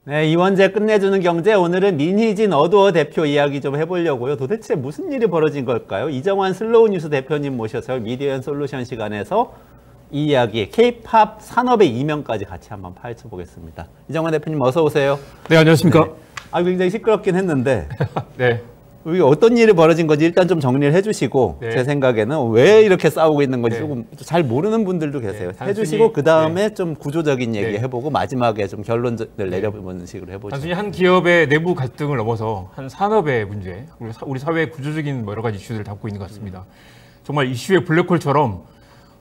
네, 이원재 끝내주는 경제. 오늘은 민희진 어두어 대표 이야기 좀 해보려고요. 도대체 무슨 일이 벌어진 걸까요? 이정환 슬로우 뉴스 대표님 모셔서 미디어 앤 솔루션 시간에서 이 이야기, K-팝 산업의 이면까지 같이 한번 파헤쳐 보겠습니다. 이정환 대표님 어서 오세요. 네, 안녕하십니까. 네. 굉장히 시끄럽긴 했는데 네. 이게 어떤 일이 벌어진 건지 일단 좀 정리를 해주시고 네. 제 생각에는 왜 이렇게 싸우고 있는 건지 네. 조금 잘 모르는 분들도 계세요. 네, 해주시고 그 다음에 네. 좀 구조적인 얘기 네. 해보고 마지막에 좀 결론을 내려보는 식으로 해보죠. 단순히 한 기업의 내부 갈등을 넘어서 한 산업의 문제, 우리 사회의 구조적인 여러 가지 이슈들을 담고 있는 것 같습니다. 정말 이슈의 블랙홀처럼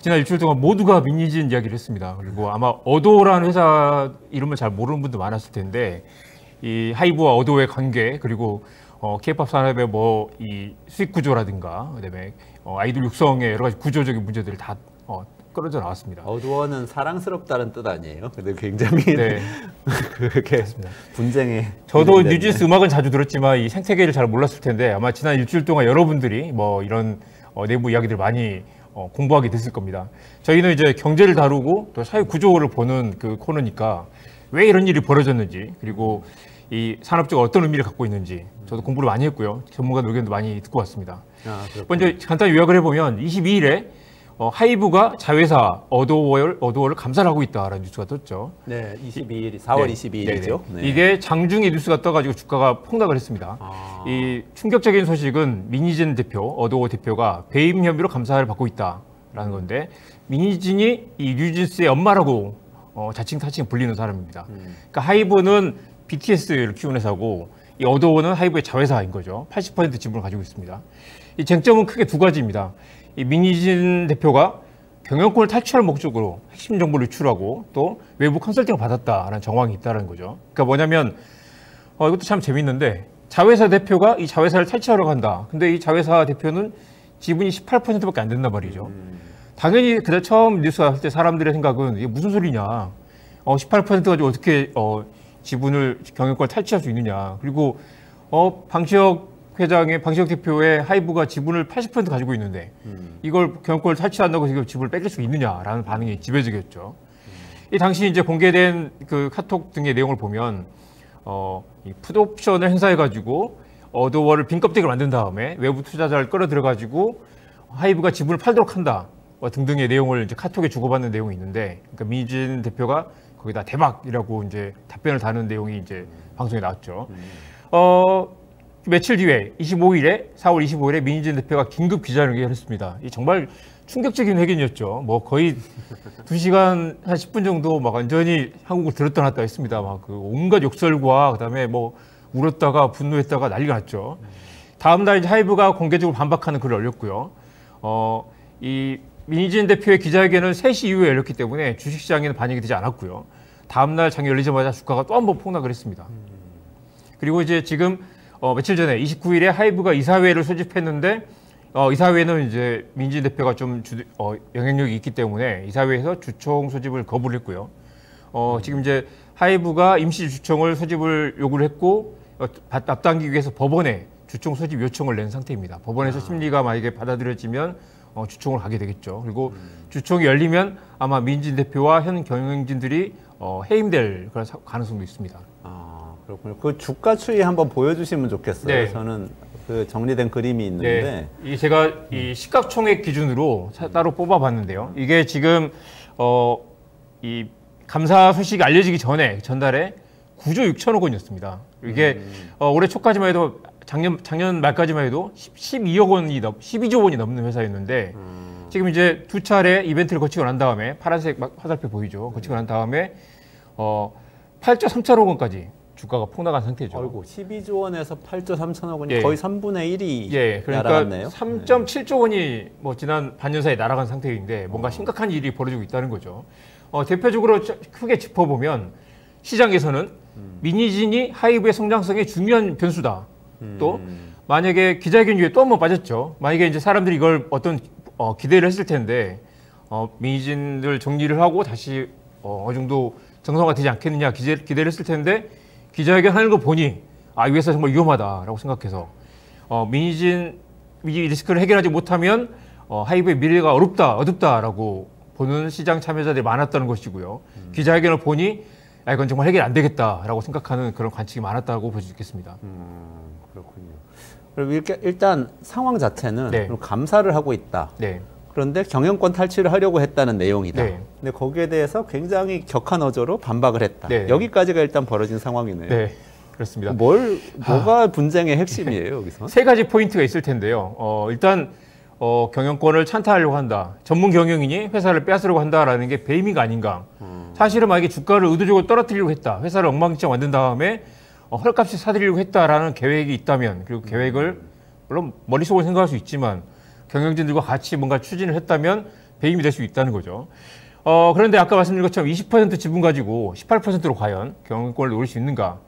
지난 일주일 동안 모두가 민희진 이야기를 했습니다. 그리고 아마 어도라는 회사 이름을 잘 모르는 분도 많았을 텐데 이 하이브와 어도의 관계 그리고 K-팝 산업의 이 수익 구조라든가 그다음에 아이돌 육성의 여러 가지 구조적인 문제들을 다 끌어져 나왔습니다. 어두워는 사랑스럽다는 뜻 아니에요? 근데 굉장히 네. 그렇게 분쟁에 저도 뉴진스 음악은 자주 들었지만 이 생태계를 잘 몰랐을 텐데 아마 지난 일주일 동안 여러분들이 이런 내부 이야기들 많이 공부하게 됐을 겁니다. 저희는 이제 경제를 다루고 또 사회 구조를 보는 그 코너니까 왜 이런 일이 벌어졌는지 그리고 이 산업적으로 어떤 의미를 갖고 있는지 저도 공부를 많이 했고요. 전문가 의견도 많이 듣고 왔습니다. 먼저 간단히 요약을 해보면 22일에 하이브가 자회사 어도어를 감사를 하고 있다라는 뉴스가 떴죠. 네, 22일, 4월 22일이죠. 네. 이게 장중에 뉴스가 떠가지고 주가가 폭락을 했습니다. 이 충격적인 소식은 민희진 대표, 어도어 대표가 배임 혐의로 감사를 받고 있다라는 건데 민희진이 이 뉴진스의 엄마라고 자칭 타칭 불리는 사람입니다. 그러니까 하이브는 BTS를 키우는 회사고 이 어도어는 하이브의 자회사인 거죠. 80% 지분을 가지고 있습니다. 이 쟁점은 크게 두 가지입니다. 이 민희진 대표가 경영권을 탈취할 목적으로 핵심 정보를 유출하고 또 외부 컨설팅을 받았다라는 정황이 있다는 거죠. 그러니까 뭐냐면 이것도 참 재밌는데 자회사 대표가 이 자회사를 탈취하러 간다. 근데 이 자회사 대표는 지분이 18%밖에 안 된단 말이죠. 당연히 그때 처음 뉴스 나왔을 때 사람들의 생각은 이게 무슨 소리냐. 18% 가지고 어떻게 지분을 경영권을 탈취할 수 있느냐. 그리고 방시혁 대표의 하이브가 지분을 80% 가지고 있는데 이걸 경영권을 탈취한다고 해서 지분을 뺏길 수 있느냐라는 반응이 지배적이었죠. 이 당시 이제 공개된 그 카톡 등의 내용을 보면 이 풋옵션을 행사해가지고 어도어를 빈 껍데기를 만든 다음에 외부 투자자를 끌어들여가지고 하이브가 지분을 팔도록 한다 등등의 내용을 이제 카톡에 주고받는 내용이 있는데, 그러니까 민희진 대표가 거기다 대박이라고 이제 답변을 다는 내용이 이제 방송에 나왔죠. 며칠 뒤에 4월 25일에 민희진 대표가 긴급 기자회견을 했습니다. 이 정말 충격적인 회견이었죠. 거의 2시간 한 10분 정도 완전히 한국을 들었다 놨다 했습니다. 그 온갖 욕설과 그다음에 울었다가 분노했다가 난리가 났죠. 다음 날 이제 하이브가 공개적으로 반박하는 글을 올렸고요. 이 민희진 대표의 기자회견은 3시 이후에 열렸기 때문에 주식시장에는 반영이 되지 않았고요. 다음 날 장이 열리자마자 주가가 또 한 번 폭락을 했습니다. 그리고 이제 지금 며칠 전에 29일에 하이브가 이사회를 소집했는데 이사회는 이제 민희진 대표가 좀 영향력이 있기 때문에 이사회에서 주총 소집을 거부를 했고요. 지금 이제 하이브가 임시 주총을 소집을 요구를 했고 앞당기기 위해서 법원에 주총 소집 요청을 낸 상태입니다. 법원에서 심리가 만약에 받아들여지면 주총을 가게 되겠죠. 그리고 주총이 열리면 아마 민희진 대표와 현 경영진들이 해임될 그런 가능성도 있습니다. 그렇군요. 그 주가 추이 한번 보여주시면 좋겠어요. 네. 저는 그 정리된 그림이 있는데. 네. 이 제가 이 시가총액 기준으로 따로 뽑아봤는데요. 이게 지금 이 감사 소식이 알려지기 전에 전달에 9조 6천억 원이었습니다. 이게 올해 초까지만 해도 작년 말까지만 해도 12조 원이 넘는 회사였는데 지금 이제 두 차례 이벤트를 거치고 난 다음에 파란색 화살표 보이죠? 거치고 난 다음에 8조 3천억 원까지 주가가 폭락한 상태죠. 아이고, 12조 원에서 8조 3천억 원이 예. 거의 3분의 1이 그러니까 날아갔네요. 3.7조 원이 지난 반년 사이에 날아간 상태인데 뭔가 심각한 일이 벌어지고 있다는 거죠. 대표적으로 크게 짚어보면 시장에서는 민희진이 하이브의 성장성의 중요한 변수다. 또 만약에 기자회견 이후에 또 한 번 빠졌죠. 만약에 이제 사람들이 이걸 어떤 기대를 했을 텐데 민희진을 정리를 하고 다시 어느 정도 정상화되지 않겠느냐 기대를 했을 텐데 기자회견 하는 거 보니 이 회사 정말 위험하다라고 생각해서 민희진이 리스크를 해결하지 못하면 하이브의 미래가 어둡다라고 보는 시장 참여자들이 많았다는 것이고요. 기자회견을 보니 야, 이건 정말 해결 안 되겠다라고 생각하는 그런 관측이 많았다고 볼 수 있겠습니다. 그렇군요. 그럼 이렇게 일단 상황 자체는 네. 그럼 감사를 하고 있다. 네. 그런데 경영권 탈취를 하려고 했다는 내용이다. 네. 근데 거기에 대해서 굉장히 격한 어조로 반박을 했다. 네. 여기까지가 일단 벌어진 상황이네요. 네. 그렇습니다. 뭐가 분쟁의 핵심이에요, 여기서? 세 가지 포인트가 있을 텐데요. 일단 경영권을 찬탈하려고 한다. 전문 경영인이 회사를 빼앗으려고 한다라는 게 배임이가 아닌가. 사실은 만약에 주가를 의도적으로 떨어뜨리려고 했다. 회사를 엉망진창 만든 다음에 헐값에 사들이려고 했다라는 계획이 있다면, 그리고 계획을 물론 머릿속으로 생각할 수 있지만 경영진들과 같이 뭔가 추진을 했다면 배임이 될 수 있다는 거죠. 그런데 아까 말씀드린 것처럼 20% 지분 가지고 18%로 과연 경영권을 노릴 수 있는가?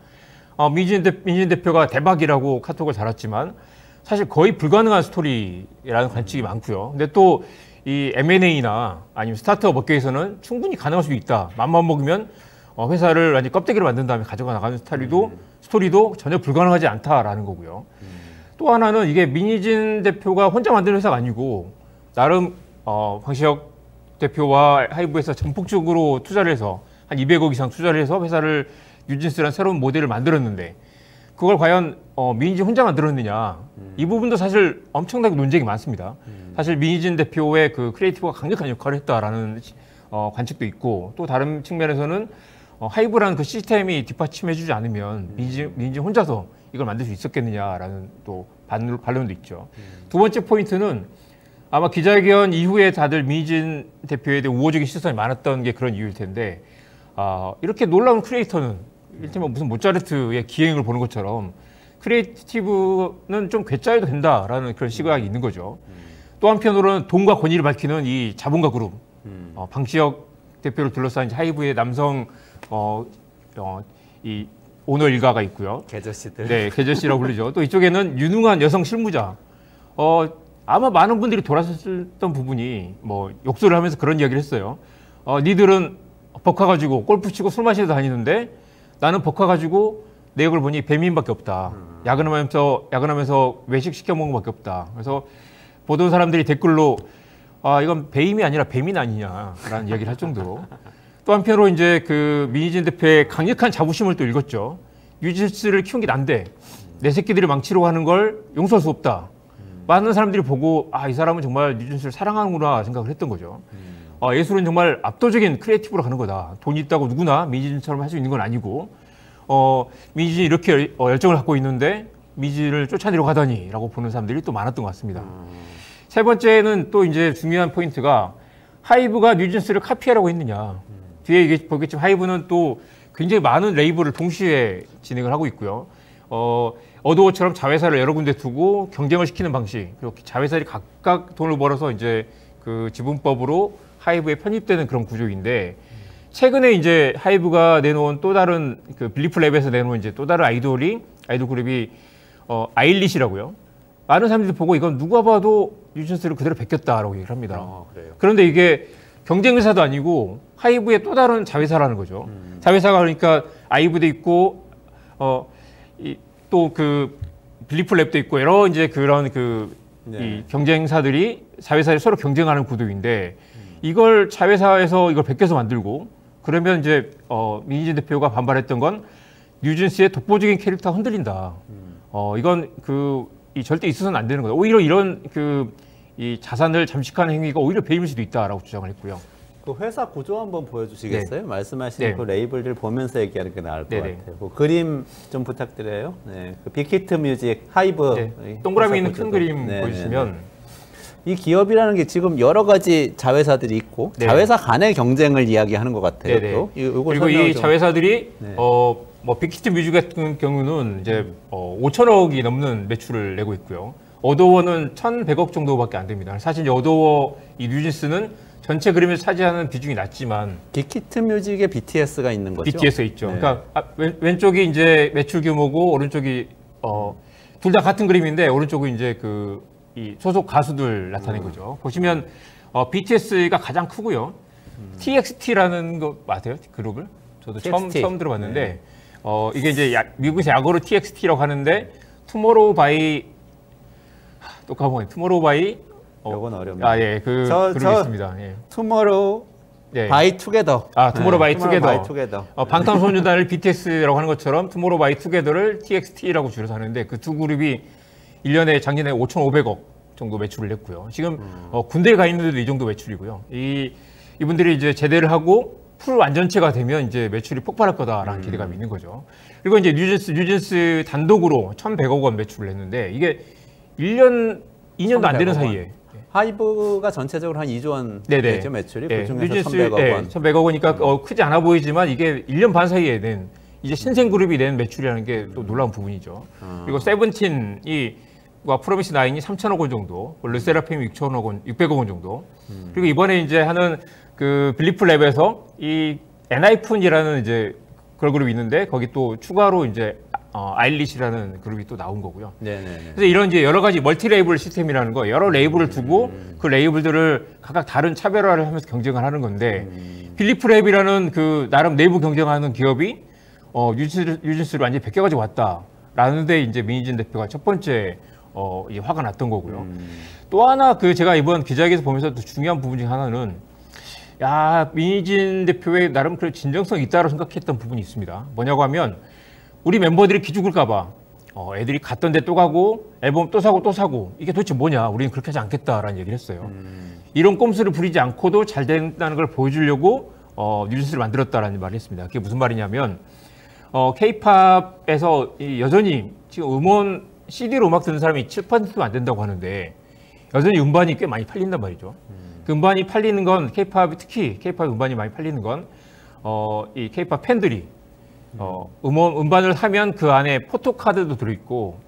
민희진 대표가 대박이라고 카톡을 달았지만 사실 거의 불가능한 스토리라는 관측이 많고요. 근데 또 이 M&A나 아니면 스타트업 업계에서는 충분히 가능할 수 있다. 맘만 먹으면 회사를 완전 껍데기로 만든 다음에 가져가 나가는 스토리도 전혀 불가능하지 않다라는 거고요. 또 하나는 이게 민희진 대표가 혼자 만든 회사가 아니고 나름 황시혁 대표와 하이브에서 전폭적으로 투자를 해서 한 200억 이상 투자를 해서 회사를 뉴진스라는 새로운 모델을 만들었는데 그걸 과연 민희진 혼자 만들었느냐 이 부분도 사실 엄청나게 논쟁이 많습니다. 사실 민희진 대표의 그 크리에이티브가 강력한 역할을 했다라는 관측도 있고 또 다른 측면에서는 하이브라는 그 시스템이 뒷받침해주지 않으면 민희진 혼자서 이걸 만들 수 있었겠느냐라는 또 반론도 있죠. 두 번째 포인트는 아마 기자회견 이후에 다들 민희진 대표에 대해 우호적인 시선이 많았던 게 그런 이유일 텐데 이렇게 놀라운 크리에이터는 일테면 무슨 모차르트의 기행을 보는 것처럼 크리에이티브는 좀 괴짜해도 된다라는 그런 시각이 있는 거죠. 또 한편으로는 돈과 권위를 밝히는 이 자본가 그룹, 방시혁 대표를 둘러싼 하이브의 남성 이 오너 일가가 있고요. 계저씨들. 네, 계저씨라고 부르죠. 또 이쪽에는 유능한 여성 실무자. 아마 많은 분들이 돌아섰던 부분이 뭐 욕설을 하면서 그런 이야기를 했어요. 니들은 법화 가지고 골프 치고 술 마시러 다니는데 나는 법화 가지고 내역을 보니 배민밖에 없다. 야근하면서 외식 시켜 먹는 것밖에 없다. 그래서 보던 사람들이 댓글로 이건 배임이 아니라 배민 아니냐라는 이야기를 할 정도로 또 한편으로 이제 그 민희진 대표의 강력한 자부심을 또 읽었죠. 뉴진스를 키운 게 난데 내 새끼들이 망치려고 하는 걸 용서할 수 없다. 많은 사람들이 보고 이 사람은 정말 뉴진스를 사랑하는구나 생각을 했던 거죠. 예술은 정말 압도적인 크리에이티브로 가는 거다. 돈이 있다고 누구나 민희진처럼 할 수 있는 건 아니고 민희진이 이렇게 열정을 갖고 있는데 민희진을 쫓아내려고 하다니라고 보는 사람들이 또 많았던 것 같습니다. 세 번째는 또 이제 중요한 포인트가 하이브가 뉴진스를 카피하라고 했느냐. 뒤에 이게 보겠지만 하이브는 또 굉장히 많은 레이블을 동시에 진행을 하고 있고요. 어도어처럼 자회사를 여러 군데 두고 경쟁을 시키는 방식, 그리고 자회사들이 각각 돈을 벌어서 이제 그 지분법으로 하이브에 편입되는 그런 구조인데 최근에 이제 하이브가 내놓은 또 다른 그 빌리프랩에서 내놓은 이제 또 다른 아이돌 그룹이 아일릿이라고요. 많은 사람들이 보고 이건 누가 봐도 뉴진스를 그대로 베꼈다라고 얘기를 합니다. 그런데 이게 경쟁 회사도 아니고 하이브의 또 다른 자회사라는 거죠. 자회사가 그러니까 아이브도 있고 또 그 빌리프랩도 있고 여러 이제 그런 이 경쟁사들이 자회사에 서로 경쟁하는 구도인데 이걸 자회사에서 이걸 베껴서 만들고 그러면 이제 민희진 대표가 반발했던 건 뉴진스의 독보적인 캐릭터가 흔들린다. 이건 절대 있어서는 안 되는 거다. 오히려 이런 이 자산을 잠식하는 행위가 오히려 배임일 수도 있다라고 주장을 했고요. 그 회사 구조 한번 보여주시겠어요? 네. 말씀하신 그 레이블들 보면서 얘기하는 게 나을 것 네네. 같아요. 그 그림 좀 부탁드려요. 네, 그 빅히트 뮤직, 하이브. 동그라미 있는 큰 그림 보여주시면 이 기업이라는 게 지금 여러 가지 자회사들이 있고 자회사 간의 경쟁을 이야기하는 것 같아요. 또. 그리고 이 자회사들이 뭐 빅히트 뮤직 같은 경우는 이제 5천억이 넘는 매출을 내고 있고요. 어도어는 1,100억 정도밖에 안 됩니다. 사실 이제 어도어 이 뉴진스는 전체 그림에서 차지하는 비중이 낮지만 빅히트 뮤직에 BTS가 있는 거죠. BTS가 있죠. 그러니까 왼쪽이 이제 매출 규모고 오른쪽이 둘 다 같은 그림인데 오른쪽은 이제 이 소속 가수들 나타낸 거죠. 보시면 BTS가 가장 크고요. TXT라는 거 아세요? 그룹을? 저도 TXT. 처음 들어봤는데 이게 이제 미국에서 약어로 TXT라고 하는데 투모로우 바이 투모로우 바이 이건 어렵네요. 그룹이 있습니다. 투모로우 네. 바이 투게더. 투모로우 바이 투게더. 바이 투게더. 방탄소년단을 BTS라고 하는 것처럼 투모로우 바이 투게더를 TXT라고 줄여서 하는데 그 두 그룹이 1년에 작년에 5,500억 정도 매출을 냈고요. 지금 군대에 가 있는데도 이 정도 매출이고요. 이분들이 이제 제대를 하고 풀 완전체가 되면 이제 매출이 폭발할 거다라는 기대감이 있는 거죠. 그리고 이제 뉴진스 단독으로 1,100억 원 매출을 냈는데 이게 1년, 2년도 안 되는 사이에. 하이브가 전체적으로 한 2조 원 네네. 되죠, 매출이. 네. 그중에서 뉴진스 1,100억 원. 1,100억 원이니까 크지 않아 보이지만 이게 1년 반 사이에 낸 이제 신생 그룹이 낸 매출이라는 게 또 놀라운 부분이죠. 그리고 세븐틴이 프로미스 나인이 3,000억 원 정도, 르세라핌이 600억 원 정도. 그리고 이번에 이제 하는 그 빌리프 랩에서 이 엔하이픈이라는 이제 걸그룹이 있는데 거기 또 추가로 이제 아일리시라는 그룹이 또 나온 거고요. 네네. 그래서 이런 이제 여러 가지 멀티 레이블 시스템이라는 거, 여러 레이블을 두고 그 레이블들을 각각 다른 차별화를 하면서 경쟁을 하는 건데 빌리프 랩이라는 그 나름 내부 경쟁하는 기업이 뉴진스를 완전히 베껴가지고 왔다라는데 이제 민희진 대표가 첫 번째 이제 화가 났던 거고요. 또 하나 그 제가 이번 기자회견에서 보면서 또 중요한 부분 중 하나는 민희진 대표의 나름 그 진정성이 있다고 생각했던 부분이 있습니다. 뭐냐고 하면 우리 멤버들이 기죽을까봐 애들이 갔던 데 또 가고 앨범 또 사고 이게 도대체 뭐냐, 우리는 그렇게 하지 않겠다라는 얘기를 했어요. 이런 꼼수를 부리지 않고도 잘 된다는 걸 보여주려고 뉴진스를 만들었다라는 말을 했습니다. 그게 무슨 말이냐면 K-팝에서 여전히 지금 음원 CD로 음악 듣는 사람이 7%도 안 된다고 하는데 여전히 음반이 꽤 많이 팔린단 말이죠. 그 음반이 팔리는 건 K-팝이 특히 K-팝 음반이 많이 팔리는 건 이 K-팝 팬들이 음반을 사면 그 안에 포토카드도 들어있고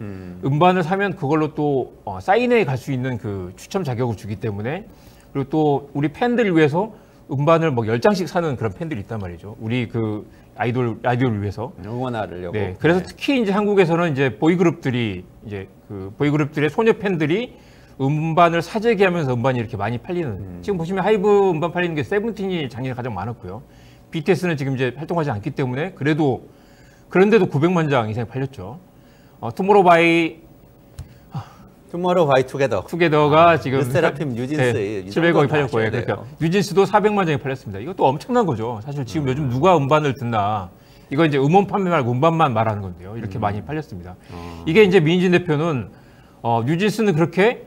음반을 사면 그걸로 또 사인회에 갈 수 있는 그 추첨 자격을 주기 때문에, 그리고 또 우리 팬들을 위해서 음반을 뭐 10장씩 사는 그런 팬들이 있단 말이죠. 우리 그 아이돌을 위해서 응원하려고. 네. 그래서 특히 이제 한국에서는 이제 보이그룹들이 이제 그 보이그룹들의 소녀 팬들이 음반을 사재기 하면서 음반이 이렇게 많이 팔리는. 지금 보시면 하이브 음반 팔리는 게 세븐틴이 작년에 가장 많았고요. BTS는 지금 이제 활동하지 않기 때문에 그런데도 900만 장 이상 팔렸죠. 투모로우 바이 투게더가 지금 르세라핌 뉴진스 700억이 팔렸고요. 그러니까 뉴진스도 400만 장이 팔렸습니다. 이것도 엄청난 거죠. 사실 지금 요즘 누가 음반을 듣나, 이거 이제 음원 판매 말고 음반만 말하는 건데요. 이렇게 많이 팔렸습니다. 이게 이제 민희진 대표는 뉴진스는 그렇게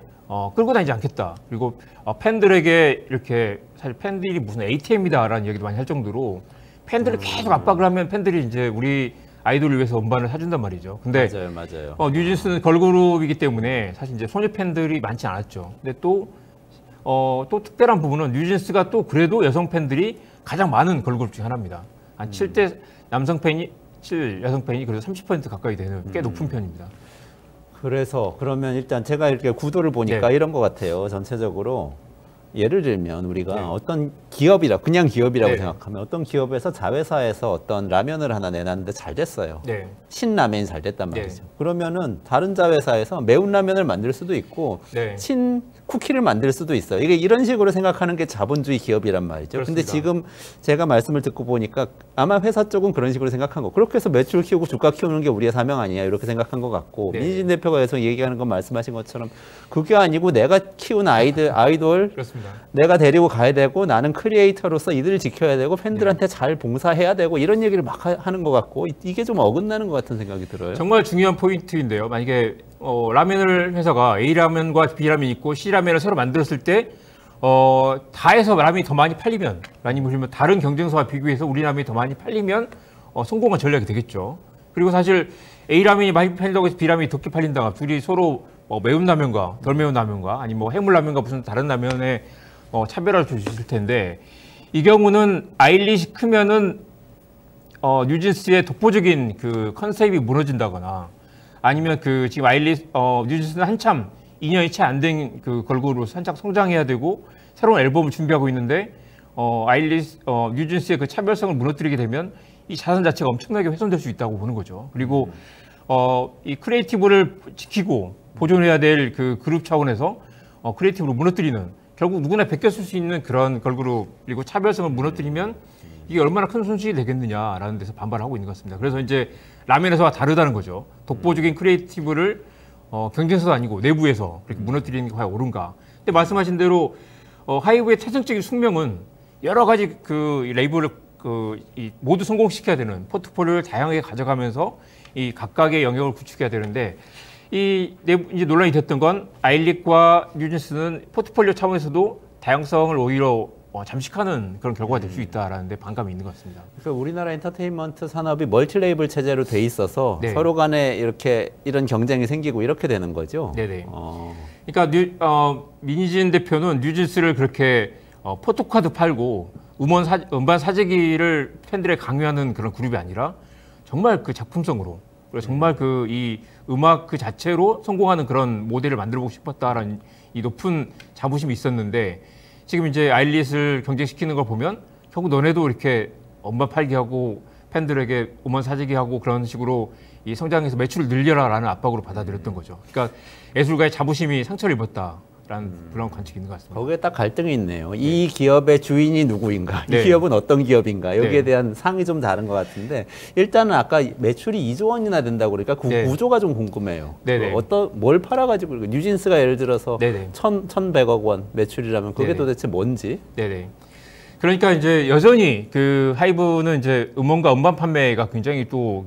끌고 다니지 않겠다. 그리고 팬들에게 이렇게, 사실 팬들이 무슨 ATM이다라는 얘기도 많이 할 정도로 팬들을 계속 압박을 하면 팬들이 이제 우리 아이돌을 위해서 음반을 사준단 말이죠. 근데 맞아요. 뉴진스는 걸그룹이기 때문에 사실 이제 소녀 팬들이 많지 않았죠. 근데 또 특별한 부분은 뉴진스가 또 그래도 여성 팬들이 가장 많은 걸그룹 중 하나입니다. 한 7대 남성 팬이 7여성 팬이 그래도 30% 가까이 되는 꽤 높은 편입니다. 그래서 그러면 일단 제가 이렇게 구도를 보니까 이런 것 같아요. 전체적으로 예를 들면 우리가 어떤 기업이라, 그냥 기업이라고 생각하면 어떤 기업에서 자회사에서 어떤 라면을 하나 내놨는데 잘 됐어요. 신라면이 잘 됐단 말이죠. 그러면은 다른 자회사에서 매운 라면을 만들 수도 있고 신 쿠키를 만들 수도 있어요. 이게 이런 식으로 생각하는 게 자본주의 기업이란 말이죠. 그런데 지금 제가 말씀을 듣고 보니까 아마 회사 쪽은 그런 식으로 생각한 거. 그렇게 해서 매출 키우고 주가 키우는 게 우리의 사명 아니냐, 이렇게 생각한 것 같고, 민희진 대표가 계속 얘기하는 건 말씀하신 것처럼 그게 아니고 내가 키운 아이돌 그렇습니다. 내가 데리고 가야 되고, 나는 크리에이터로서 이들을 지켜야 되고, 팬들한테 잘 봉사해야 되고, 이런 얘기를 막 하는 것 같고, 이게 좀 어긋나는 것 같은 생각이 들어요. 정말 중요한 포인트인데요. 만약에 라면을 회사가 A라면과 B라면이 있고 C라면을 새로 만들었을 때 다 해서 라면이 더 많이 팔리면, 아니면 다른 경쟁사와 비교해서 우리 라면이 더 많이 팔리면 성공한 전략이 되겠죠. 그리고 사실 A라면이 많이 팔린다고 해서 B라면이 적게 팔린다가 둘이 서로 매운 라면과 덜 매운 라면과 아니면 뭐 해물라면과 무슨 다른 라면에 차별화를 줄 수 있을 텐데, 이 경우는 아일리시 크면은 뉴진스의 독보적인 그 컨셉이 무너진다거나, 아니면 그 지금 뉴진스는 한참 2년이 채 안 된 그 걸그룹으로서 한창 성장해야 되고 새로운 앨범을 준비하고 있는데 뉴진스의 그 차별성을 무너뜨리게 되면 이 자산 자체가 엄청나게 훼손될 수 있다고 보는 거죠. 그리고 이 크리에이티브를 지키고 보존해야 될 그 그룹 차원에서 크리에이티브를 무너뜨리는, 결국 누구나 베껴쓸 수 있는 그런 걸그룹, 그리고 차별성을 무너뜨리면 이게 얼마나 큰 손실이 되겠느냐라는 데서 반발하고 있는 것 같습니다. 그래서 이제 라면에서와 다르다는 거죠. 독보적인 크리에이티브를 경쟁사도 아니고 내부에서 그렇게 무너뜨리는 게 과연 옳은가. 근데 말씀하신 대로 하이브의 태생적인 숙명은 여러 가지 그 레이블을 모두 성공시켜야 되는 포트폴리오를 다양하게 가져가면서 이 각각의 영역을 구축해야 되는데 이제 논란이 됐던 건 아일릭과 뉴진스는 포트폴리오 차원에서도 다양성을 오히려 잠식하는 그런 결과가 될 수 있다라는 데 반감이 있는 것 같습니다. 그러니까 우리나라 엔터테인먼트 산업이 멀티 레이블 체제로 돼 있어서 네. 서로 간에 이런 경쟁이 생기고 이렇게 되는 거죠. 네네. 그러니까 민희진 대표는 뉴진스를 그렇게 포토카드 팔고 음반 사재기를 팬들에 강요하는 그런 그룹이 아니라 정말 그 작품성으로 그리고 정말 이 음악 그 자체로 성공하는 그런 모델을 만들어보고 싶었다라는 이 높은 자부심이 있었는데 지금 이제 아일릿을 경쟁시키는 걸 보면 결국 너네도 이렇게 음반 팔기 하고 팬들에게 음원 사재기 하고 그런 식으로 이 성장해서 매출을 늘려라라는 압박으로 받아들였던 거죠. 그러니까 예술가의 자부심이 상처를 입었다라는 그런 관측이 있는 것 같습니다. 거기에 딱 갈등이 있네요. 이 기업의 주인이 누구인가? 네. 이 기업은 어떤 기업인가? 여기에 네. 대한 상이 좀 다른 것 같은데 일단은 아까 매출이 2조 원이나 된다고 그러니까 그 네. 구조가 좀 궁금해요. 네네. 뭘 팔아가지고 뉴진스가 예를 들어서 네네. 1,100억 원 매출이라면 그게 네네. 도대체 뭔지? 네네. 그러니까 이제 여전히 그 하이브는 이제 음원과 음반 판매가 굉장히 또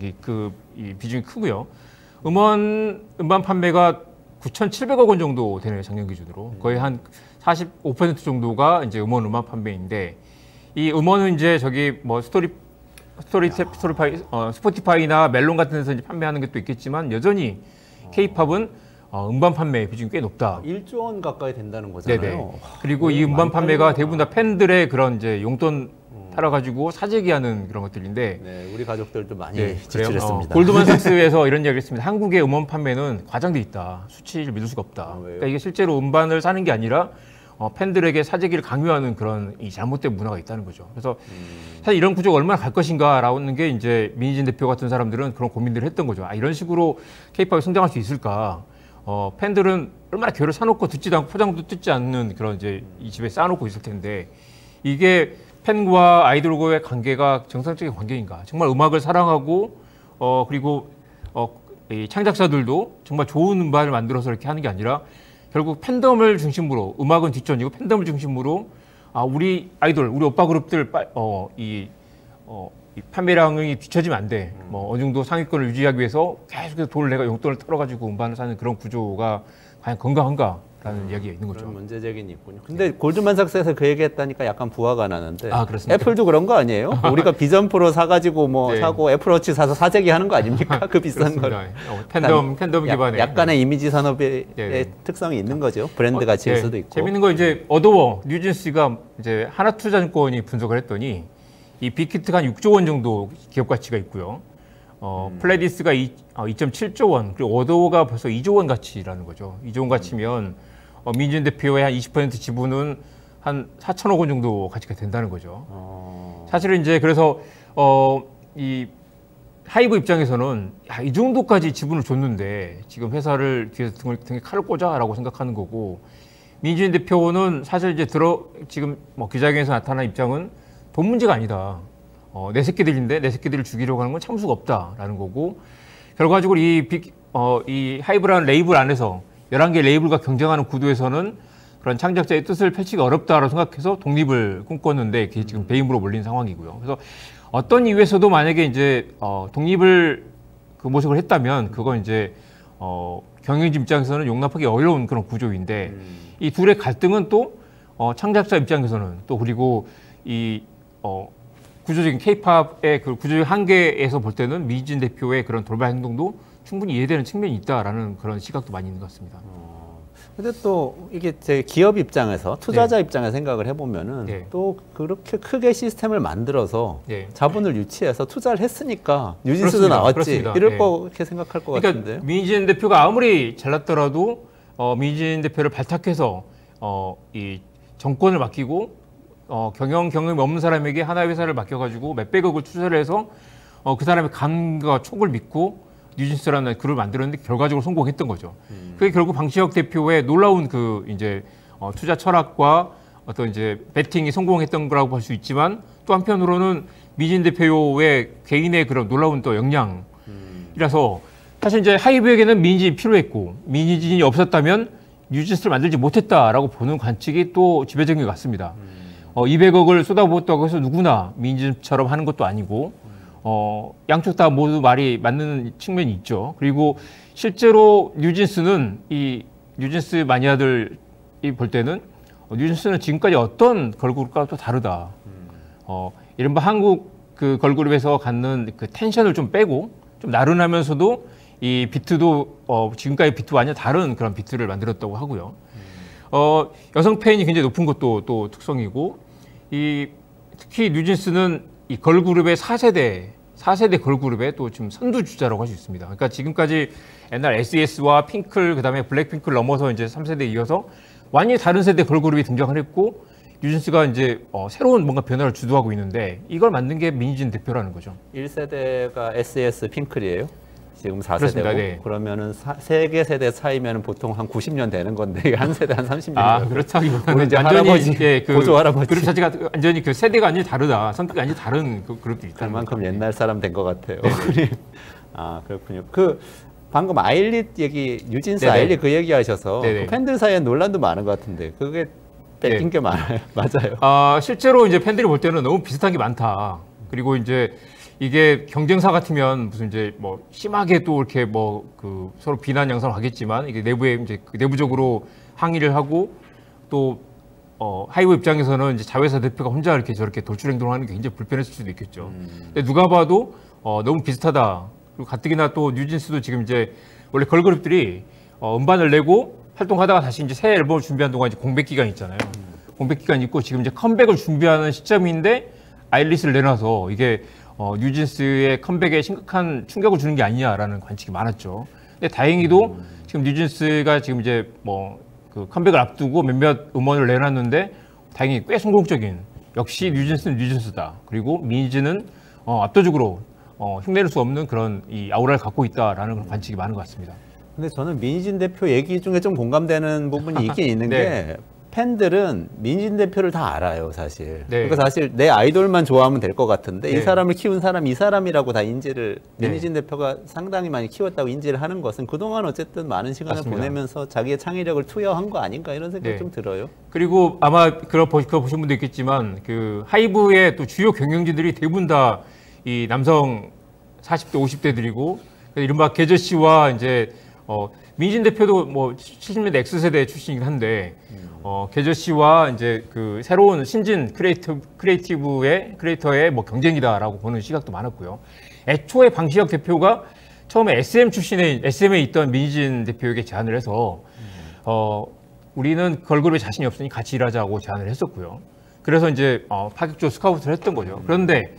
이 비중이 크고요. 음반 판매가 9,700억 원 정도 되네요, 작년 기준으로. 거의 한 45% 정도가 이제 음반 판매인데 이 음원은 이제 뭐 스포티파이나 멜론 같은 데서 이제 판매하는 게 또 있겠지만 여전히 케이팝은 음반 판매 비중이 꽤 높다. 1조 원 가까이 된다는 거잖아요. 네네. 그리고 이 음반 판매가 대부분 다 팬들의 그런 이제 용돈 팔아가지고 사재기하는 그런 것들인데. 네, 우리 가족들도 많이 네, 지출했습니다. 골드만삭스에서 이런 이야기를 했습니다. 한국의 음원 판매는 과장돼 있다. 수치를 믿을 수가 없다. 왜요? 그러니까 이게 실제로 음반을 사는 게 아니라 팬들에게 사재기를 강요하는 그런 이 잘못된 문화가 있다는 거죠. 그래서 사실 이런 구조가 얼마나 갈 것인가라는 게 이제 민희진 대표 같은 사람들은 그런 고민들을 했던 거죠. 이런 식으로 K-팝이 성장할 수 있을까? 팬들은 얼마나 교회를 사놓고 듣지도 않고 포장도 뜯지 않는 그런 이제 이 집에 쌓아놓고 있을 텐데 이게 팬과 아이돌과의 관계가 정상적인 관계인가? 정말 음악을 사랑하고 그리고 이 창작자들도 정말 좋은 음반을 만들어서 이렇게 하는 게 아니라 결국 팬덤을 중심으로 음악은 뒷전이고 팬덤을 중심으로 우리 아이돌, 우리 오빠 그룹들 이 판매량이 뒤처지면 안 돼. 뭐 어느 정도 상위권을 유지하기 위해서 계속해서 내가 용돈을 털어가지고 음반을 사는 그런 구조가 과연 건강한가라는 이야기가 있는 거죠. 그런 문제제기는 있군요. 근데 골드만삭스에서 그 얘기했다니까 약간 부화가 나는데. 그렇습니까? 애플도 그런 거 아니에요? 우리가 비전 프로 사가지고 네. 사고 애플워치 사서 사재기 하는 거 아닙니까? 그 비싼 걸. 팬덤 기반의 약간의 이미지 산업의 네네. 특성이 있는 거죠. 브랜드 가치일 수도 있고. 재밌는 건 이제 어도워 뉴진스가 이제 하나투자증권이 분석을 했더니 이 빅히트가 한 6조 원 정도 기업 가치가 있고요. 플레디스가 2.7조 원, 그리고 어도워가 벌써 2조 원 가치라는 거죠. 2조 원 가치면 민희진 대표의 한 20% 지분은 한 4천억 원 정도 가치가 된다는 거죠. 사실은 이제 그래서 이 하이브 입장에서는 이 정도까지 지분을 줬는데 지금 회사를 뒤에서 등에 칼을 꽂아라고 생각하는 거고 민희진 대표는 사실 이제 지금 기자회견에서 나타난 입장은 돈 문제가 아니다. 내 새끼들인데 내 새끼들을 죽이려고 하는 건 참수가 없다라는 거고 결과적으로 이 하이브라는 레이블 안에서 11개 레이블과 경쟁하는 구도에서는 그런 창작자의 뜻을 펼치기 어렵다라고 생각해서 독립을 꿈꿨는데 그게 지금 배임으로 몰린 상황이고요. 그래서 어떤 이유에서도 만약에 이제 독립을 모색을 했다면 그건 이제 경영진 입장에서는 용납하기 어려운 그런 구조인데 이 둘의 갈등은 또 창작자 입장에서는 또 그리고 이 구조적인 K-팝의 그 구조적 한계에서 볼 때는 민희진 대표의 그런 돌발 행동도 충분히 이해되는 측면이 있다라는 그런 시각도 많이 있는 것 같습니다. 근데 또 이게 제 기업 입장에서 투자자 입장에서 생각을 해보면은 또 그렇게 크게 시스템을 만들어서 자본을 유치해서 투자를 했으니까 뉴진스도 나왔지. 그렇습니다. 이럴 거렇게 생각할 것 그러니까 같은데요. 민희진 대표가 아무리 잘났더라도 민희진 대표를 발탁해서 이 정권을 맡기고 경험이 없는 사람에게 하나의 회사를 맡겨가지고 몇백억을 투자를 해서 그 사람의 감과 촉을 믿고 뉴진스라는 그룹을 만들었는데 결과적으로 성공했던 거죠. 그게 결국 방시혁 대표의 놀라운 이제 투자 철학과 어떤 이제 배팅이 성공했던 거라고 볼 수 있지만 또 한편으로는 민희진 대표의 개인의 그런 놀라운 또 역량이라서 사실 이제 하이브에게는 민희진이 필요했고 민희진이 없었다면 뉴진스를 만들지 못했다라고 보는 관측이 또 지배적인 것 같습니다. 200억을 쏟아부었다고 해서 누구나 민진처럼 하는 것도 아니고 양쪽 다 모두 말이 맞는 측면이 있죠. 그리고 실제로 뉴진스는 이 뉴진스 마니아들이 볼 때는 뉴진스는 지금까지 어떤 걸그룹과 또 다르다. 이른바 한국 그 걸그룹에서 갖는 그 텐션을 좀 빼고 좀 나른하면서도 이 비트도 지금까지 비트와 완전 다른 그런 비트를 만들었다고 하고요. 여성 팬이 굉장히 높은 것도 또 특성이고 특히 뉴진스는 이 걸그룹의 4세대 걸그룹의 또 지금 선두주자라고 할 수 있습니다. 그러니까 지금까지 옛날 SES와 핑클 그다음에 블랙핑크를 넘어서 이제 3세대 이어서 완전히 다른 세대 걸그룹이 등장을 했고 뉴진스가 이제 새로운 뭔가 변화를 주도하고 있는데 이걸 만든 게 민희진 대표라는 거죠. 1세대가 SES 핑클이에요. 지금 4세대고 네. 그러면은 세 개 세대 차이면 보통 한 90년 되는 건데 한 세대 한 30년. 그렇다기보다는 이제 할아버지, 고조 할아버지. 그룹 자체가 완전히 그 세대가 완전히 다르다. 성격이 완전히 다른 그 그룹들이 있다. 그만큼 옛날 사람 된 것 같아요. 아 그렇군요. 방금 아일릿 얘기, 뉴진스 네네. 아일릿 그 얘기하셔서 그 팬들 사이에 논란도 많은 것 같은데 그게 뺏긴 게 많아요. 맞아요. 실제로 이제 팬들이 볼 때는 너무 비슷한 게 많다. 그리고 이제 이게 경쟁사 같으면 무슨 이제 뭐 심하게 또 이렇게 서로 비난 양상을 하겠지만 이게 내부에 이제 내부적으로 항의를 하고 또 하이브 입장에서는 이제 자회사 대표가 혼자 이렇게 저렇게 돌출 행동을 하는 게 굉장히 불편했을 수도 있겠죠. 근데 누가 봐도 너무 비슷하다. 그리고 가뜩이나 또 뉴진스도 지금 이제 원래 걸그룹들이 음반을 내고 활동하다가 다시 이제 새 앨범을 준비한 동안 이제 공백 기간 있잖아요. 공백 기간 있고 지금 이제 컴백을 준비하는 시점인데 아일릿을 내놔서 이게 뉴진스의 컴백에 심각한 충격을 주는 게 아니냐라는 관측이 많았죠. 근데 다행히도 지금 뉴진스가 지금 이제 그 컴백을 앞두고 몇몇 음원을 내놨는데 다행히 꽤 성공적인 역시 뉴진스는 뉴진스다. 그리고 민희진은 압도적으로 흉내낼 수 없는 그런 이 아우라를 갖고 있다라는 그런 관측이 많은 것 같습니다. 근데 저는 민희진 대표 얘기 중에 좀 공감되는 부분이 있긴 있는 네. 게 팬들은 민희진 대표를 다 알아요, 사실. 네. 그러니까 사실 내 아이돌만 좋아하면 될 것 같은데 네. 이 사람을 키운 사람이 이 사람이라고 다 인지를 네. 민희진 대표가 상당히 많이 키웠다고 인지를 하는 것은 그동안 어쨌든 많은 시간을 맞습니다. 보내면서 자기의 창의력을 투여한 거 아닌가 이런 생각이 네. 좀 들어요. 그리고 아마 그거 보신 분도 있겠지만 그 하이브의 또 주요 경영진들이 대부분 다 이 남성 40대 50대들이고 이른바 계저 씨와 이제 민희진 대표도 70년대 X세대 출신이긴 한데 계저 씨와 이제 그 새로운 신진 크리에이터의 경쟁이다라고 보는 시각도 많았고요. 애초에 방시혁 대표가 처음에 SM에 있던 민희진 대표에게 제안을 해서 우리는 걸그룹에 자신이 없으니 같이 일하자고 제안을 했었고요. 그래서 이제 파격적으로 스카우트를 했던 거죠. 그런데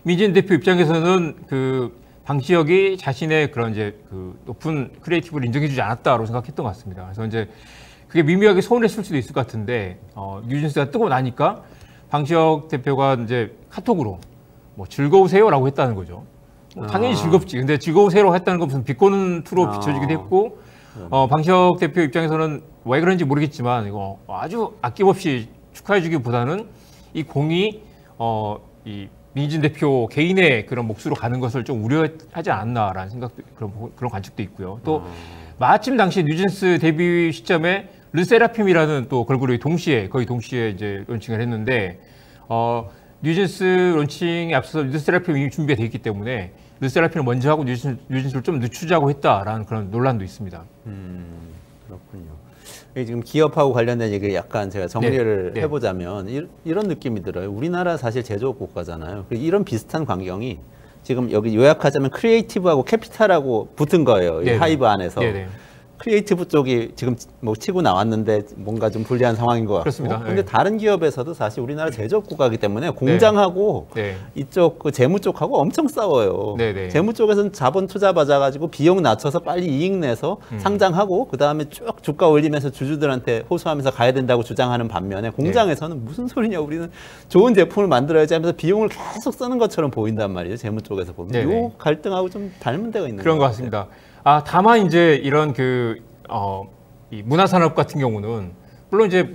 민희진 대표 입장에서는 그 방시혁이 자신의 그런 이제 그 높은 크리에이티브를 인정해주지 않았다고 생각했던 것 같습니다. 그래서 이제 그게 미묘하게 서운했을 수도 있을 것 같은데 뉴진스가 뜨고 나니까 방시혁 대표가 이제 카톡으로 즐거우세요라고 했다는 거죠. 당연히 즐겁지. 근데 즐거우세요라고 했다는 건 무슨 비꼬는 투로 비춰지기도 했고 방시혁 대표 입장에서는 왜 그런지 모르겠지만 이거 아주 아낌없이 축하해주기보다는 이 공이 이 민희진 대표 개인의 그런 몫으로 가는 것을 좀 우려하지 않았나라는 생각도 그런 관측도 있고요. 또 마침 당시 뉴진스 데뷔 시점에 르세라핌이라는 또 걸그룹이 거의 동시에 이제 론칭을 했는데 뉴진스 론칭에 앞서서 르세라핌이 이미 준비가 돼 있기 때문에 르세라핌을 먼저 하고 뉴진스를 좀 늦추자고 했다라는 그런 논란도 있습니다. 그렇군요. 지금 기업하고 관련된 얘기 약간 제가 정리를 해보자면 이런 느낌이 들어요. 우리나라 사실 제조업 국가잖아요. 이런 비슷한 광경이 지금 여기 요약하자면 크리에이티브하고 캐피탈하고 붙은 거예요. 이 하이브 안에서. 크리에이티브 쪽이 지금 치고 나왔는데 뭔가 좀 불리한 상황인 것 같고. 그렇습니다. 근데 다른 기업에서도 사실 우리나라 제조업 국가이기 때문에 공장하고 이쪽 그 재무 쪽하고 엄청 싸워요. 재무 쪽에서는 자본 투자 받아가지고 비용 낮춰서 빨리 이익 내서 상장하고 그 다음에 쭉 주가 올리면서 주주들한테 호소하면서 가야 된다고 주장하는 반면에 공장에서는 무슨 소리냐 우리는 좋은 제품을 만들어야지 하면서 비용을 계속 쓰는 것처럼 보인단 말이에요. 재무 쪽에서 보면. 이 갈등하고 좀 닮은 데가 있는 그런 것 같습니다. 다만 이제 이런 이 문화산업 같은 경우는 물론 이제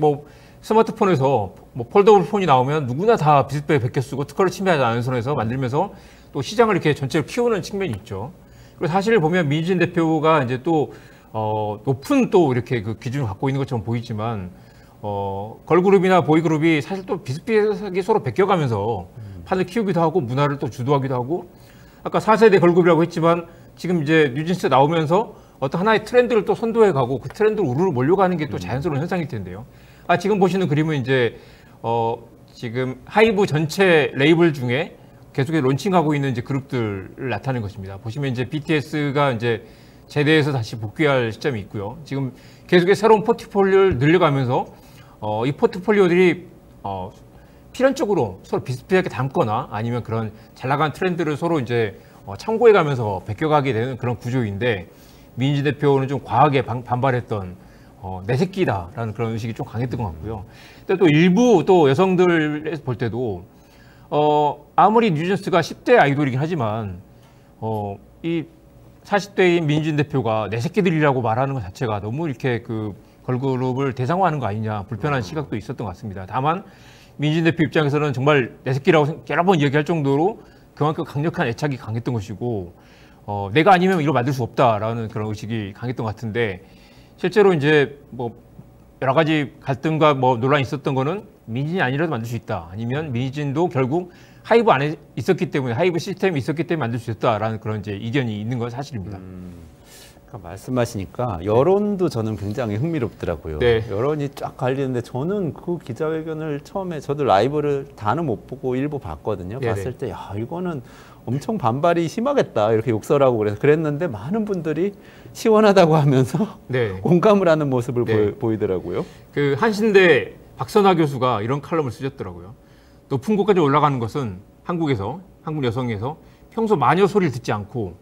스마트폰에서 폴더블 폰이 나오면 누구나 다 비슷하게 베껴 쓰고 특허를 침해하지 않은 선에서 만들면서 또 시장을 이렇게 전체로 키우는 측면이 있죠. 그리고 사실 보면 민희진 대표가 이제 또 높은 또 이렇게 그 기준을 갖고 있는 것처럼 보이지만 걸그룹이나 보이그룹이 사실 또 비슷비슷하게 서로 베껴가면서 판을 키우기도 하고 문화를 또 주도하기도 하고 아까 4세대 걸그룹이라고 했지만 지금 이제 뉴진스 나오면서 어떤 하나의 트렌드를 또 선도해가고 그 트렌드로 우르르 몰려가는 게 또 자연스러운 현상일 텐데요. 지금 보시는 그림은 이제 지금 하이브 전체 레이블 중에 계속해서 론칭하고 있는 이제 그룹들을 나타내는 것입니다. 보시면 이제 BTS가 이제 제대해서 다시 복귀할 시점이 있고요. 지금 계속해서 새로운 포트폴리오를 늘려가면서 이 포트폴리오들이 필연적으로 서로 비슷비슷하게 담거나 아니면 그런 잘 나가는 트렌드를 서로 이제 참고해가면서 베껴가게 되는 그런 구조인데 민희진 대표는 좀 과하게 반발했던 내 새끼다라는 그런 의식이 좀 강했던 것 같고요. 근데 또 일부 또 여성들에서 볼 때도 아무리 뉴진스가 10대 아이돌이긴 하지만 이 40대인 민희진 대표가 내 새끼들이라고 말하는 것 자체가 너무 이렇게 그 걸그룹을 대상화하는 거 아니냐 불편한 시각도 있었던 것 같습니다. 다만 민희진 대표 입장에서는 정말 내 새끼라고 여러 번 얘기할 정도로 그만큼 강력한 애착이 강했던 것이고 내가 아니면 이걸 만들 수 없다라는 그런 의식이 강했던 것 같은데 실제로 이제 뭐 여러 가지 갈등과 뭐 논란이 있었던 거는 민희진이 아니라도 만들 수 있다. 아니면 민희진도 결국 하이브 안에 있었기 때문에 하이브 시스템이 있었기 때문에 만들 수 있다라는 그런 이제 이견이 있는 건 사실입니다. 그러니까 말씀하시니까 여론도 저는 굉장히 흥미롭더라고요. 네. 여론이 쫙 갈리는데 저는 그 기자회견을 처음에 저도 라이브를 다는 못 보고 일부 봤거든요. 네네. 봤을 때 야 이거는 엄청 반발이 심하겠다 이렇게 욕설하고 그랬는데 많은 분들이 시원하다고 하면서 네. 공감을 하는 모습을 네. 보이더라고요. 그 한신대 박선화 교수가 이런 칼럼을 쓰셨더라고요. 높은 곳까지 올라가는 것은 한국 여성에서 평소 마녀 소리를 듣지 않고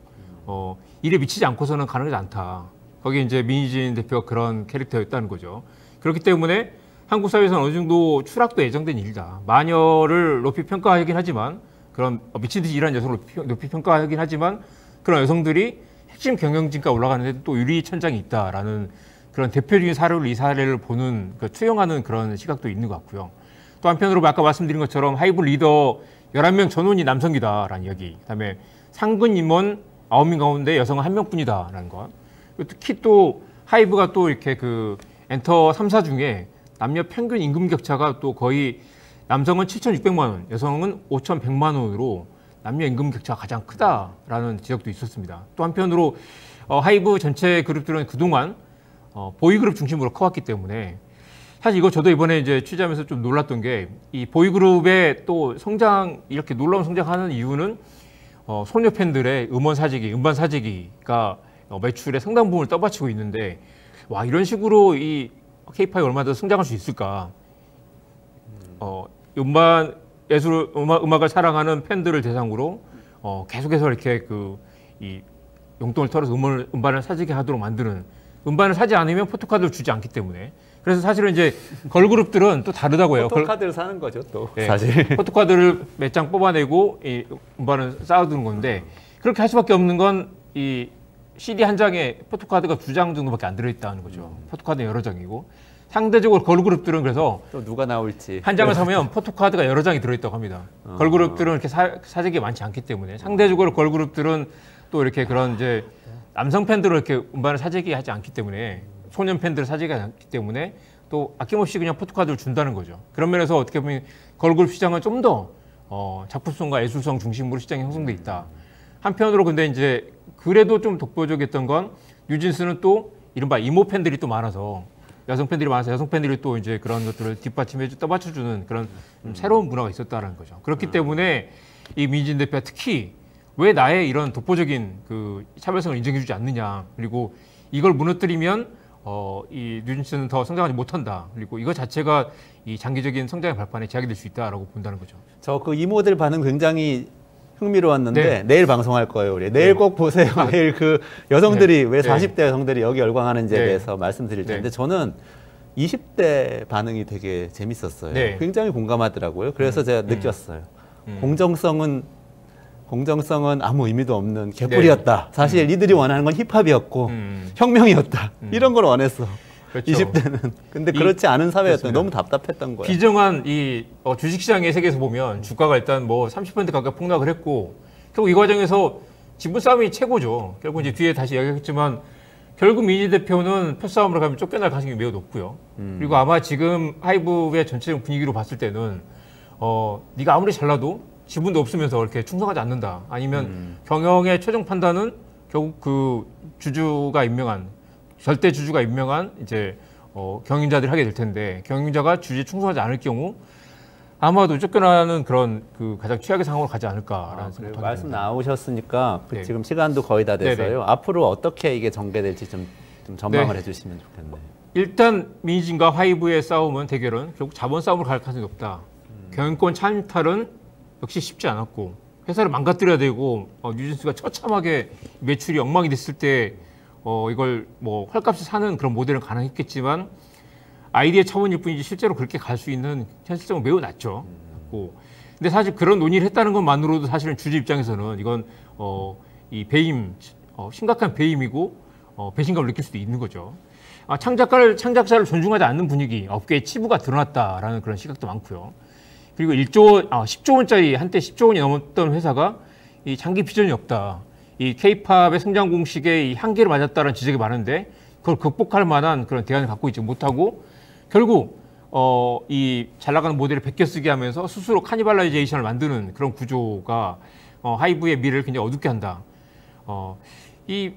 일에 미치지 않고서는 가능하지 않다. 거기에 이제 민희진 대표가 그런 캐릭터였다는 거죠. 그렇기 때문에 한국 사회에서는 어느 정도 추락도 예정된 일이다. 마녀를 높이 평가하긴 하지만 그런 미친 듯이 일하는 여성을 높이 평가하긴 하지만 그런 여성들이 핵심 경영진과 올라가는 데도 또 유리천장이 있다라는 그런 대표적인 사례를 이 사례를 보는 투영하는 그런 시각도 있는 것 같고요. 또 한편으로 아까 말씀드린 것처럼 하이브 리더 11명 전원이 남성이다라는 이야기. 그다음에 상근 임원 9명 가운데 여성은 1명뿐이다라는 것. 특히 또 하이브가 또 이렇게 그 엔터 3사 중에 남녀 평균 임금 격차가 또 거의 남성은 7,600만 원, 여성은 5,100만 원으로 남녀 임금 격차가 가장 크다라는 지적도 있었습니다. 또 한편으로 하이브 전체 그룹들은 그동안 보이그룹 중심으로 커왔기 때문에 사실 이거 저도 이번에 이제 취재하면서 좀 놀랐던 게 이 보이그룹의 또 성장 이렇게 놀라운 성장하는 이유는 소녀 팬들의 음반 사재기가 매출의 상당 부분을 떠받치고 있는데 와 이런 식으로 이 K-팝이 얼마나 더 성장할 수 있을까? 음악을 사랑하는 팬들을 대상으로 계속해서 이렇게 이 용돈을 털어서 음반을 사재기 하도록 만드는 음반을 사지 않으면 포토카드를 주지 않기 때문에 그래서 사실은 이제 걸그룹들은 또 다르다고요. 포토카드를 사는 거죠 또 네, 사실. 포토카드를 몇 장 뽑아내고 이 음반을 쌓아두는 건데 그렇게 할 수밖에 없는 건 이 CD 한 장에 포토카드가 2장 정도밖에 안 들어있다는 거죠. 포토카드는 여러 장이고 상대적으로 걸그룹들은 그래서 또 누가 나올지 한 장을 사면 포토카드가 여러 장이 들어있다고 합니다. 걸그룹들은 이렇게 사재기가 많기 많지 않기 상대적으로 걸그룹들은 또 이렇게 그런 이제 남성 팬들을 이렇게 음반을 사재기하지 않기 때문에 소년 팬들을 사재기하지 않기 때문에 또 아낌없이 그냥 포토카드를 준다는 거죠. 그런 면에서 어떻게 보면 걸그룹 시장은 좀 더 작품성과 예술성 중심으로 시장이 형성돼 있다. 한편으로 근데 이제 그래도 좀 독보적이었던 건 뉴진스는 또 이른바 이모 팬들이 또 많아서 여성 팬들이 많아서 여성 팬들이 또 이제 그런 것들을 떠받쳐주는 그런 새로운 문화가 있었다는 거죠. 그렇기 때문에 이 민희진 대표가 특히 왜 나의 이런 독보적인 그 차별성을 인정해주지 않느냐. 그리고 이걸 무너뜨리면 이 뉴진스는 더 성장하지 못한다. 그리고 이거 자체가 이 장기적인 성장의 발판에 제약이 될 수 있다라고 본다는 거죠. 저 그 이모들 반응 굉장히 흥미로웠는데 네. 내일 방송할 거예요. 우리 내일 꼭 보세요. 내일 그 여성들이 왜 40대 여성들이 여기 열광하는지에 대해서 말씀드릴 텐데 저는 20대 반응이 되게 재밌었어요. 굉장히 공감하더라고요. 그래서 제가 느꼈어요. 공정성은 아무 의미도 없는 개뿔이었다. 사실 이들이 원하는 건 힙합이었고 혁명이었다. 이런 걸 원했어. 그렇죠. 20대는. 근데 그렇지 않은 사회였던 너무 답답했던 거예요. 비정한 이 주식시장의 세계에서 보면 주가가 일단 뭐 30% 가까이 폭락을 했고 결국 이 과정에서 지분 싸움이 최고죠. 결국 이제 뒤에 다시 이야기했지만 결국 민희진 대표는 표싸움으로 가면 쫓겨날 가능성이 매우 높고요. 그리고 아마 지금 하이브의 전체적 분위기로 봤을 때는 네가 아무리 잘나도 지분도 없으면서 이렇게 충성하지 않는다. 아니면 경영의 최종 판단은 결국 그 주주가 임명한 절대 주주가 임명한 이제 경영자들이 하게 될 텐데 경영자가 주주에 충성하지 않을 경우 아마도 쫓겨나는 그런 그 가장 최악의 상황으로 가지 않을까라는 생각이 말씀 듭니다. 나오셨으니까 네. 지금 시간도 거의 다 돼서요. 네네. 앞으로 어떻게 이게 전개될지 좀 전망을 네. 해주시면 좋겠네요. 일단 민희진과 하이브의 싸움은 대결은 결국 자본 싸움으로 갈 가능성이 높다. 경영권 찬탈은 역시 쉽지 않았고 회사를 망가뜨려야 되고 뉴진스가 처참하게 매출이 엉망이 됐을 때 이걸 뭐 헐값에 사는 그런 모델은 가능했겠지만 아이디어 차원일 뿐이지 실제로 그렇게 갈 수 있는 현실성은 매우 낮죠. 근데 사실 그런 논의를 했다는 것만으로도 사실은 주주 입장에서는 이건 이 배임 심각한 배임이고 배신감을 느낄 수도 있는 거죠. 창작자를 존중하지 않는 분위기, 업계의 치부가 드러났다라는 그런 시각도 많고요. 그리고 10조 원짜리 한때 10조 원이 넘었던 회사가 이 장기 비전이 없다. 이 K-팝의 성장 공식의 이 한계를 맞았다는 지적이 많은데 그걸 극복할 만한 그런 대안을 갖고 있지 못하고 결국 이 잘 나가는 모델을 베껴쓰기 하면서 스스로 카니발라이제이션을 만드는 그런 구조가 하이브의 미래를 굉장히 어둡게 한다. 이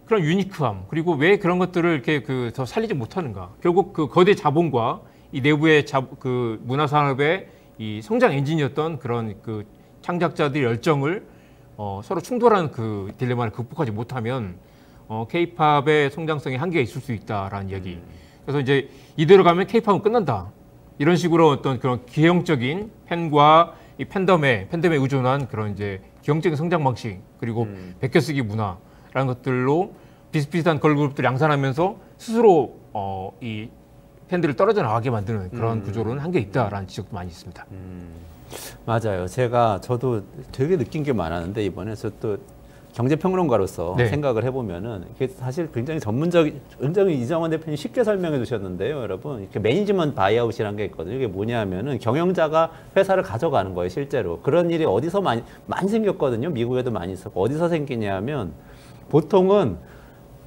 그런 유니크함 그리고 왜 그런 것들을 이렇게 더 살리지 못하는가? 결국 그 거대 자본과 이 내부의 그 문화 산업의 이 성장 엔진이었던 그런 그 창작자들의 열정을 서로 충돌하는 그 딜레마를 극복하지 못하면 K-팝의 성장성에 한계가 있을 수 있다라는 이야기. 그래서 이제 이대로 가면 K-팝은 끝난다. 이런 식으로 어떤 그런 기형적인 팬과 이 팬덤에 의존한 그런 이제 기형적인 성장 방식 그리고 베껴쓰기 문화라는 것들로 비슷비슷한 걸그룹들 양산하면서 스스로 이 팬들을 떨어져 나가게 만드는 그런 구조로는 한계 있다라는 지적도 많이 있습니다. 맞아요. 저도 되게 느낀 게 많았는데 이번에 또 경제평론가로서 네. 생각을 해보면은 이게 사실 굉장히 굉장히 이정환 대표님 쉽게 설명해 주셨는데요, 여러분. 이렇게 매니지먼트 바이아웃이라는 게 있거든요. 이게 뭐냐면은 경영자가 회사를 가져가는 거예요, 실제로. 그런 일이 어디서 많이 생겼거든요. 미국에도 많이 있었고. 어디서 생기냐면 보통은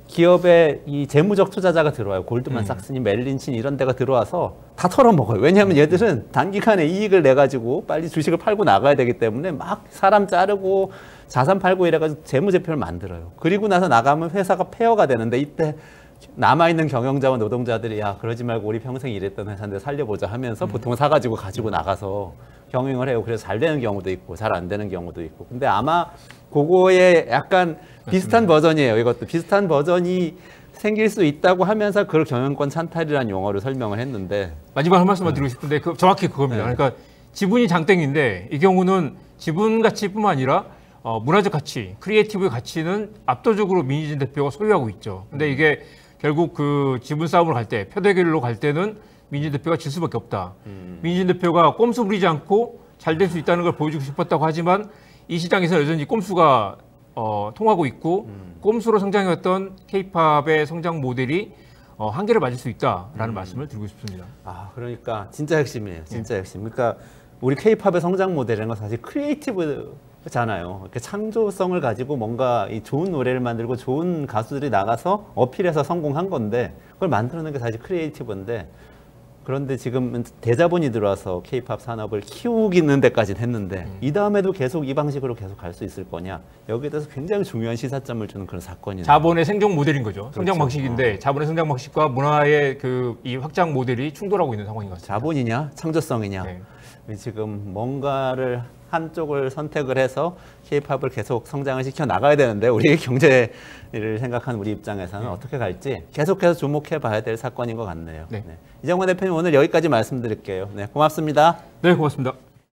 기업에 이 재무적 투자자가 들어와요. 골드만삭스니 멜린친 이런 데가 들어와서 다 털어먹어요. 왜냐하면 얘들은 단기간에 이익을 내가지고 빨리 주식을 팔고 나가야 되기 때문에 막 사람 자르고 자산 팔고 이래가지고 재무제표를 만들어요. 그리고 나서 나가면 회사가 폐허가 되는데 이때 남아있는 경영자와 노동자들이 야 그러지 말고 우리 평생 일했던 회사인데 살려보자 하면서 보통 사가지고 가지고 나가서 경영을 해요. 그래서 잘 되는 경우도 있고 잘 안 되는 경우도 있고. 근데 아마 그거에 약간 비슷한 버전이에요. 이것도 비슷한 버전이 생길 수 있다고 하면서 그걸 경영권 찬탈이라는 용어로 설명을 했는데 마지막 한 말씀만 드리고 싶은데 정확히 그겁니다. 네. 그러니까 지분이 장땡인데 이 경우는 지분 가치뿐만 아니라 문화적 가치, 크리에이티브의 가치는 압도적으로 민희진 대표가 소유하고 있죠. 근데 이게 결국 그 지분 싸움으로 갈 때, 표대결로 갈 때는 민희진 대표가 질 수밖에 없다. 민희진 대표가 꼼수 부리지 않고 잘 될 수 있다는 걸 보여주고 싶었다고 하지만 이 시장에서 여전히 꼼수가 통하고 있고 꼼수로 성장했던 K-팝의 성장 모델이 한계를 맞을 수 있다라는 말씀을 드리고 싶습니다. 그러니까 진짜 핵심이에요. 진짜 핵심. 그러니까 우리 K-팝의 성장 모델이라는 건 사실 크리에이티브잖아요. 이렇게 창조성을 가지고 뭔가 이 좋은 노래를 만들고 좋은 가수들이 나가서 어필해서 성공한 건데 그걸 만드는 게 사실 크리에이티브인데 그런데 지금은 대자본이 들어와서 K-팝 산업을 키우기는 데까지는 했는데 이 다음에도 계속 이 방식으로 계속 갈 수 있을 거냐 여기에 대해서 굉장히 중요한 시사점을 주는 그런 사건이에요. 자본의 생존 모델인 거죠. 그렇죠. 성장 방식인데 자본의 성장 방식과 문화의 이 확장 모델이 충돌하고 있는 상황인 것 같습니다. 자본이냐 창조성이냐 네. 지금 뭔가를 한쪽을 선택을 해서 K-팝을 계속 성장을 시켜 나가야 되는데 우리 경제를 생각하는 우리 입장에서는 어떻게 갈지 계속해서 주목해 봐야 될 사건인 것 같네요. 네. 이정만 대표님 오늘 여기까지 말씀드릴게요. 네, 고맙습니다. 네, 고맙습니다.